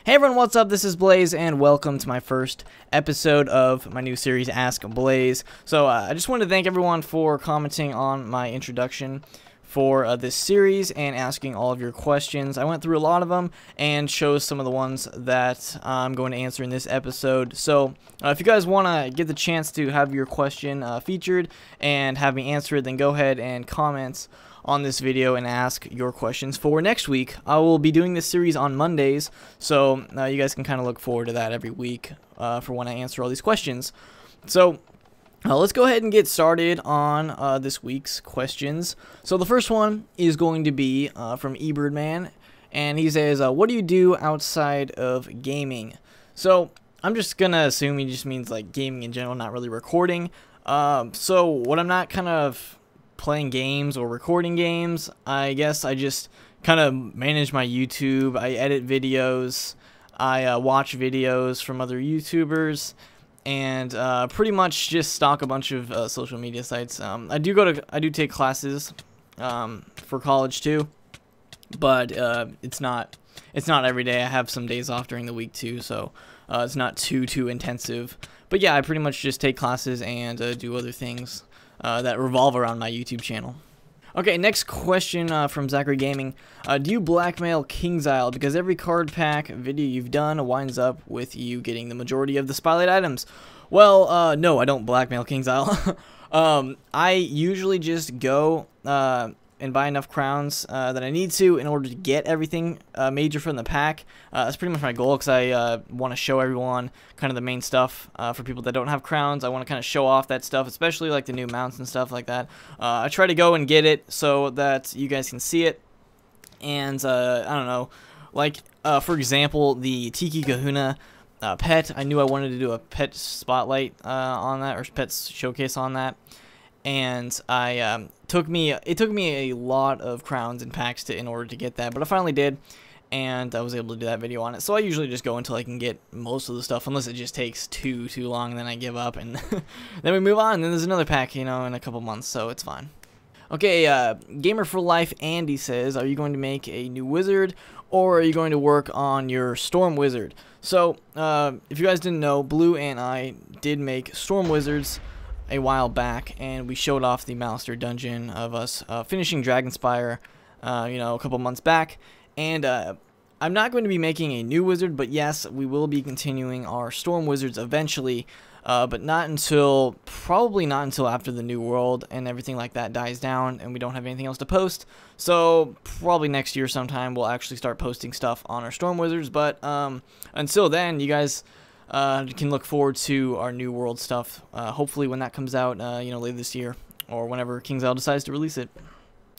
Hey everyone, what's up? This is Blaze, and welcome to my first episode of my new series, Ask Blaze. So, I just wanted to thank everyone for commenting on my introduction for this series and asking all of your questions. I went through a lot of them and chose some of the ones that I'm going to answer in this episode. So, if you guys want to get the chance to have your question featured and have me answer it, then go ahead and comment on this video and ask your questions for next week. I will be doing this series on Mondays, so you guys can kind of look forward to that every week for when I answer all these questions. So let's go ahead and get started on this week's questions. So the first one is going to be from eBirdman, and he says, what do you do outside of gaming? So I'm just gonna assume he just means like gaming in general, not really recording. So when I'm not kind of playing games or recording games, I guess I just kind of manage my YouTube. I edit videos, I watch videos from other YouTubers, and pretty much just stalk a bunch of social media sites. I do take classes for college too, but it's not every day. I have some days off during the week too, so it's not too intensive. But yeah, I pretty much just take classes and do other things that revolve around my YouTube channel. Okay, next question from Zachary Gaming. Do you blackmail King's Isle? Because every card pack video you've done winds up with you getting the majority of the spotlight items. Well, no, I don't blackmail King's Isle. I usually just go and buy enough crowns that I need to in order to get everything major from the pack. That's pretty much my goal, because I want to show everyone kind of the main stuff for people that don't have crowns. I want to kind of show off that stuff, especially like the new mounts and stuff like that. I try to go and get it so that you guys can see it. And I don't know, like for example, the Tiki Kahuna pet. I knew I wanted to do a pet spotlight on that, or pet showcase on that. And it took me a lot of crowns and packs in order to get that, but I finally did, and I was able to do that video on it. So I usually just go until I can get most of the stuff, unless it just takes too long, and then I give up, and then we move on. And then there's another pack, you know, in a couple months, so it's fine. Okay, Gamer for Life Andy says, are you going to make a new wizard, or are you going to work on your Storm Wizard? So, if you guys didn't know, Blue and I did make Storm Wizards a while back, and we showed off the Malister dungeon of us finishing Dragonspire, you know, a couple months back. And I'm not going to be making a new wizard, but yes, we will be continuing our Storm Wizards eventually, but probably not until after the New World and everything like that dies down and we don't have anything else to post. So probably next year sometime we'll actually start posting stuff on our Storm Wizards, but until then, you guys can look forward to our New World stuff, hopefully when that comes out, you know, later this year, or whenever King's Isle decides to release it.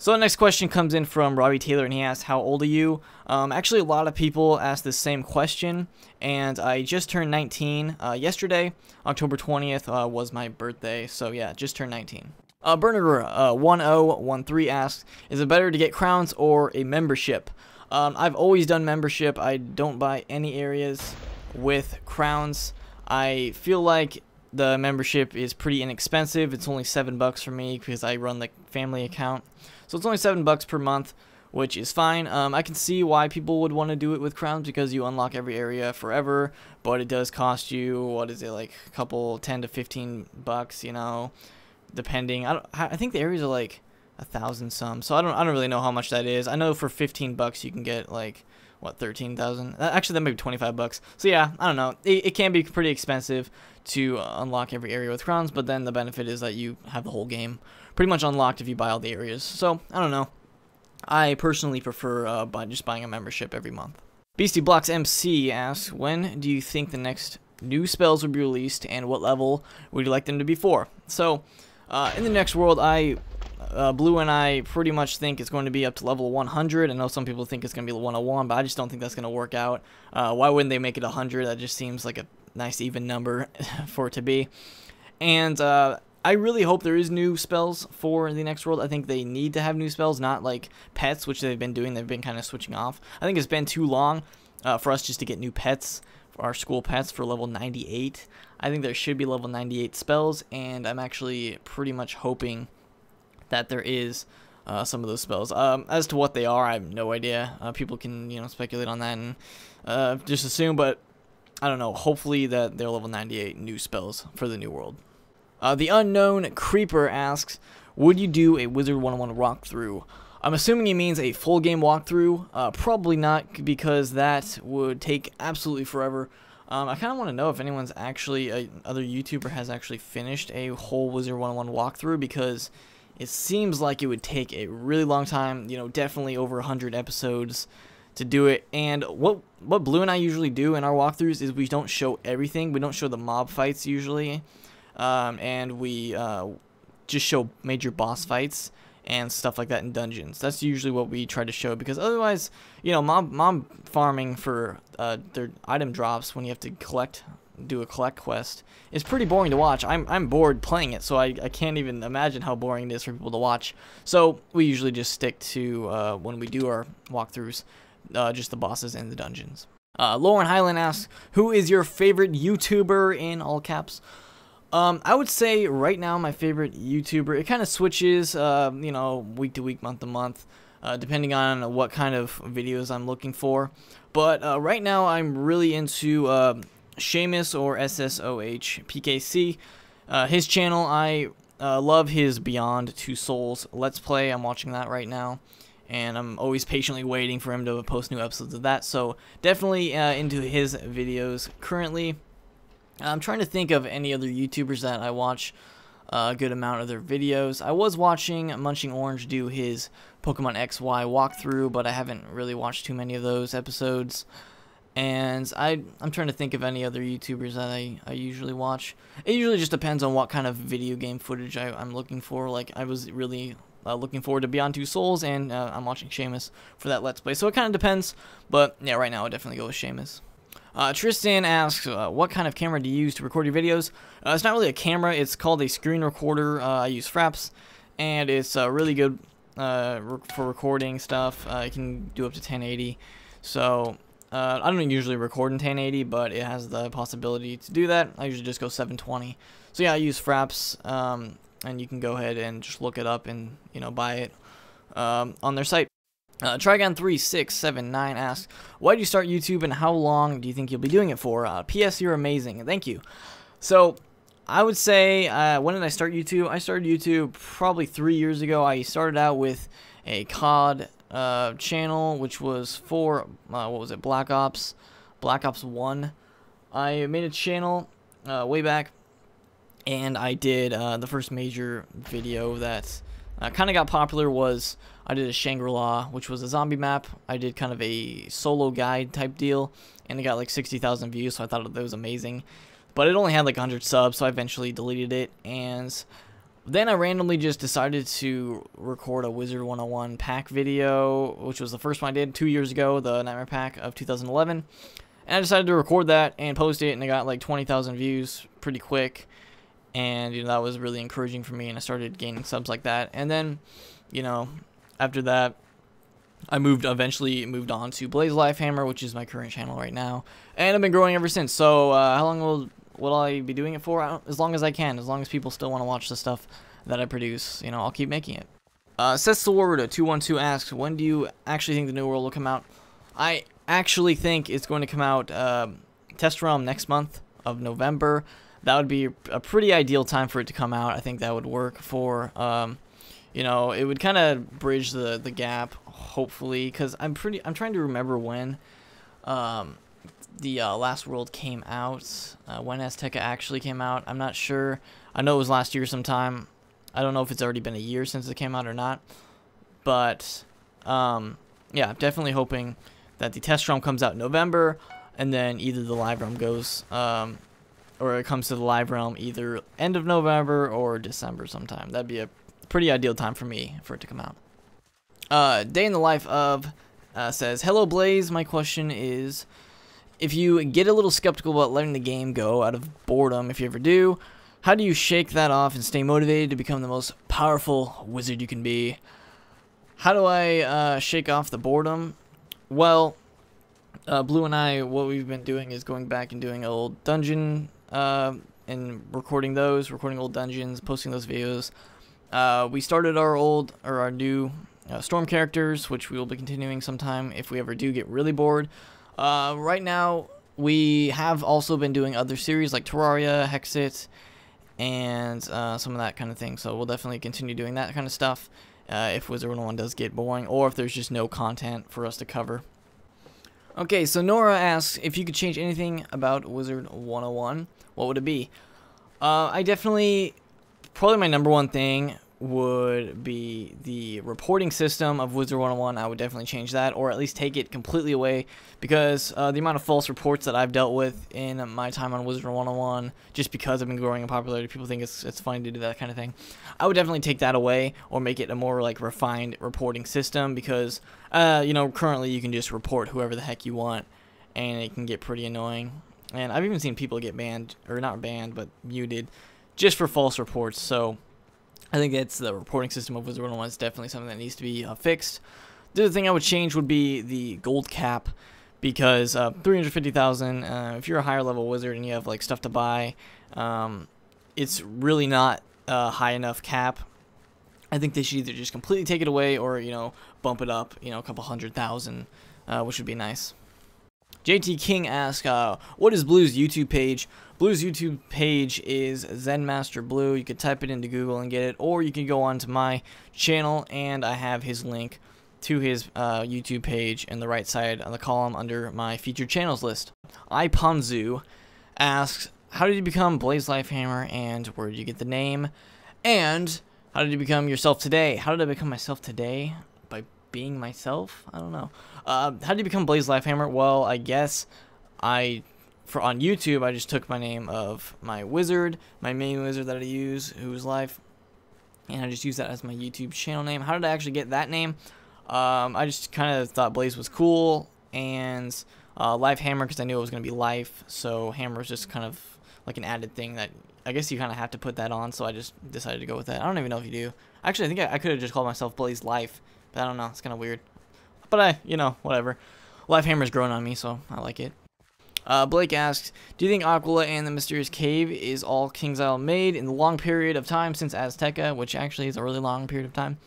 So the next question comes in from Robbie Taylor, and he asks, how old are you? Actually, a lot of people ask this same question, and I just turned 19 yesterday. October 20th was my birthday, so yeah, just turned 19. Burner1013 asks, is it better to get crowns or a membership? I've always done membership. I don't buy any areas with crowns. I feel like the membership is pretty inexpensive. It's only $7 for me because I run the family account, so it's only $7 per month, which is fine. I can see why people would want to do it with crowns, because you unlock every area forever, but it does cost you, what is it, like a couple, 10 to 15 bucks, you know, depending. I think the areas are like 1,000 some, so I don't really know how much that is. I know for 15 bucks you can get like, what, 13,000? Actually, that may be 25 bucks. So yeah, I don't know. It can be pretty expensive to unlock every area with crowns, but then the benefit is that you have the whole game pretty much unlocked if you buy all the areas. So I don't know. I personally prefer just buying a membership every month. Beastie Blocks MC asks, when do you think the next new spells will be released, and what level would you like them to be for? So in the next world, Blue and I pretty much think it's going to be up to level 100. I know some people think it's going to be 101, but I just don't think that's going to work out. Why wouldn't they make it 100? That just seems like a nice even number for it to be. And I really hope there is new spells for the next world. I think they need to have new spells, not like pets, which they've been doing. They've been kind of switching off. I think it's been too long for us just to get new pets, for our school pets, for level 98. I think there should be level 98 spells, and I'm actually pretty much hoping that there is some of those spells. As to what they are, I have no idea. People can, speculate on that and just assume, but I don't know. Hopefully that they're level 98 new spells for the new world. The Unknown Creeper asks, would you do a Wizard101 walkthrough? I'm assuming he means a full game walkthrough. Probably not, because that would take absolutely forever. I kind of want to know if anyone's actually, other YouTuber has actually finished a whole Wizard101 walkthrough, because it seems like it would take a really long time, definitely over 100 episodes to do it. And what Blue and I usually do in our walkthroughs is we don't show everything. We don't show the mob fights usually, and we just show major boss fights and stuff like that in dungeons. That's usually what we try to show, because otherwise, mob farming for their item drops when you have to do a collect quest is pretty boring to watch. I'm bored playing it, so I can't even imagine how boring it is for people to watch. So we usually just stick to, when we do our walkthroughs, just the bosses and the dungeons. Lauren Highland asks, who is your favorite YouTuber, in all caps? I would say right now my favorite YouTuber, it kind of switches, week to week, month to month, depending on what kind of videos I'm looking for. But right now I'm really into Seamus, or SSOH PKC. His channel, I love his Beyond Two Souls Let's Play. I'm watching that right now, and I'm always patiently waiting for him to post new episodes of that. So definitely into his videos currently. I'm trying to think of any other YouTubers that I watch a good amount of their videos. I was watching Munching Orange do his Pokemon XY walkthrough, but I haven't really watched too many of those episodes. And I'm trying to think of any other YouTubers that I usually watch. It usually just depends on what kind of video game footage I'm looking for. Like, I was really looking forward to Beyond Two Souls, and I'm watching Seamus for that Let's Play. So it kind of depends, but yeah, right now I'll definitely go with Seamus. Tristan asks, what kind of camera do you use to record your videos? It's not really a camera, it's called a screen recorder. I use Fraps, and it's really good for recording stuff. You can do up to 1080, so I don't usually record in 1080, but it has the possibility to do that. I usually just go 720. So yeah, I use Fraps, and you can go ahead and just look it up and, buy it on their site. Trigon3679 asks, why did you start YouTube, and how long do you think you'll be doing it for? P.S. You're amazing. Thank you. So, I would say, when did I start YouTube? I started YouTube probably 3 years ago. I started out with a COD channel, which was for, what was it, Black Ops 1. I made a channel way back, and I did the first major video that kind of got popular was I did a Shangri-La, which was a zombie map. I did kind of a solo guide type deal, and it got like 60,000 views, so I thought that was amazing. But it only had like 100 subs, so I eventually deleted it, and then I randomly just decided to record a Wizard101 pack video, which was the first one I did 2 years ago, the Nightmare Pack of 2011. And I decided to record that and post it, and it got like 20,000 views pretty quick. And, that was really encouraging for me, and I started gaining subs like that. And then, after that, I eventually moved on to Blaze Lifehammer, which is my current channel right now. And I've been growing ever since. So, how long will I be doing it for? As long as I can. As long as people still want to watch the stuff that I produce, I'll keep making it. Seth Sword 212 asks, when do you actually think the New World will come out? I actually think it's going to come out test realm next month of November. That would be a pretty ideal time for it to come out. I think that would work for, it would kind of bridge the gap, hopefully, because I'm trying to remember when the Last World came out, when Azteca actually came out. I'm not sure. I know it was last year sometime. I don't know if it's already been a year since it came out or not, but yeah, definitely hoping that the test realm comes out in November, and then either the live realm goes, or it comes to the live realm either end of November or December sometime. That'd be a pretty ideal time for me for it to come out. Day in the Life of says, hello Blaze, my question is, if you get a little skeptical about letting the game go out of boredom, if you ever do, how do you shake that off and stay motivated to become the most powerful wizard you can be? How do I shake off the boredom? Well, Blue and I, what we've been doing is going back and doing old dungeon and recording old dungeons, posting those videos, we started our new storm characters, which we will be continuing sometime if we ever do get really bored. Right now, we have also been doing other series like Terraria, Hexit, and some of that kind of thing. So we'll definitely continue doing that kind of stuff if Wizard101 does get boring, or if there's just no content for us to cover. Okay, so Nora asks, if you could change anything about Wizard101, what would it be? Probably my number one thing would be the reporting system of Wizard101. I would definitely change that, or at least take it completely away, because the amount of false reports that I've dealt with in my time on Wizard101, just because I've been growing in popularity, people think it's funny to do that kind of thing. I would definitely take that away, or make it a more like refined reporting system, because you know, currently you can just report whoever the heck you want, and it can get pretty annoying. And I've even seen people get banned, or not banned, but muted, just for false reports. So I think that's the reporting system of Wizard101 is definitely something that needs to be fixed. The other thing I would change would be the gold cap, because 350,000, if you're a higher level wizard and you have like stuff to buy, it's really not a high enough cap. I think they should either just completely take it away, or, you know, bump it up, you know, a couple 100,000, which would be nice. JT King asks, what is Blue's YouTube page? Blue's YouTube page is Zenmaster Blue. You could type it into Google and get it, or you can go onto my channel, and I have his link to his YouTube page in the right side of the column under my featured channels list. iPonzu asks, how did you become Blaze Lifehammer, and where did you get the name? And how did you become yourself today? How did I become myself today? By being myself? I don't know. How did you become Blaze Lifehammer? Well, I guess on YouTube, I just took my name of my wizard, my main wizard that I use, who is Life, and I just used that as my YouTube channel name. How did I actually get that name? I just kind of thought Blaze was cool, and Lifehammer because I knew it was going to be Life, so Hammer is just kind of like an added thing that I guess you kind of have to put that on, so I just decided to go with that. I don't even know if you do. Actually, I think I could have just called myself Blaze Life, but I don't know. It's kind of weird. But you know, whatever. Lifehammer's growing on me, so I like it. Blake asks, do you think Aqua and the Mysterious Cave is all King's Isle made in the long period of time since Azteca, which actually is a really long period of time?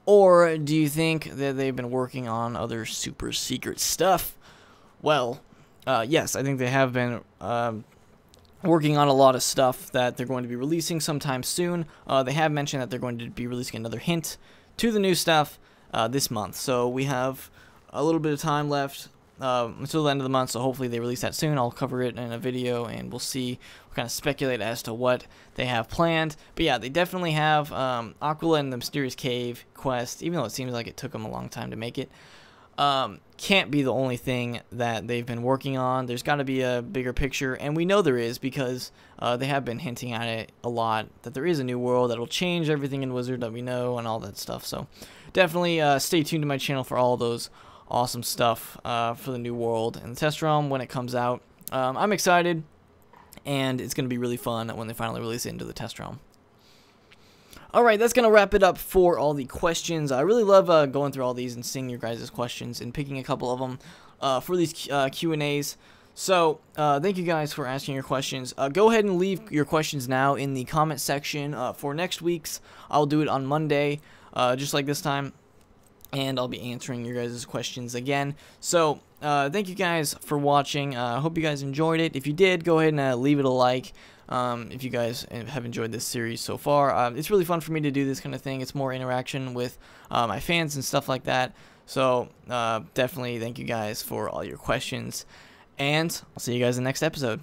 Or do you think that they've been working on other super secret stuff? Well, yes, I think they have been working on a lot of stuff that they're going to be releasing sometime soon. They have mentioned that they're going to be releasing another hint to the new stuff this month. So we have a little bit of time left until the end of the month, so hopefully they release that soon. I'll cover it in a video, and we'll see. We'll kind of speculate as to what they have planned. But yeah, they definitely have Aqua and the Mysterious Cave quest, even though it seems like it took them a long time to make it. Can't be the only thing that they've been working on. There's got to be a bigger picture, and we know there is, because they have been hinting at it a lot, that there is a new world that will change everything in Wizard that we know and all that stuff. So definitely stay tuned to my channel for all those awesome stuff for the new world and the test realm when it comes out. I'm excited, and it's going to be really fun when they finally release it into the test realm. Alright, that's going to wrap it up for all the questions. I really love going through all these and seeing your guys' questions and picking a couple of them for these Q&As. So, thank you guys for asking your questions. Go ahead and leave your questions now in the comment section for next week's. I'll do it on Monday, just like this time, and I'll be answering your guys' questions again. So, thank you guys for watching. I hope you guys enjoyed it. If you did, go ahead and leave it a like. If you guys have enjoyed this series so far. It's really fun for me to do this kind of thing. It's more interaction with my fans and stuff like that. So definitely thank you guys for all your questions, and I'll see you guys in the next episode.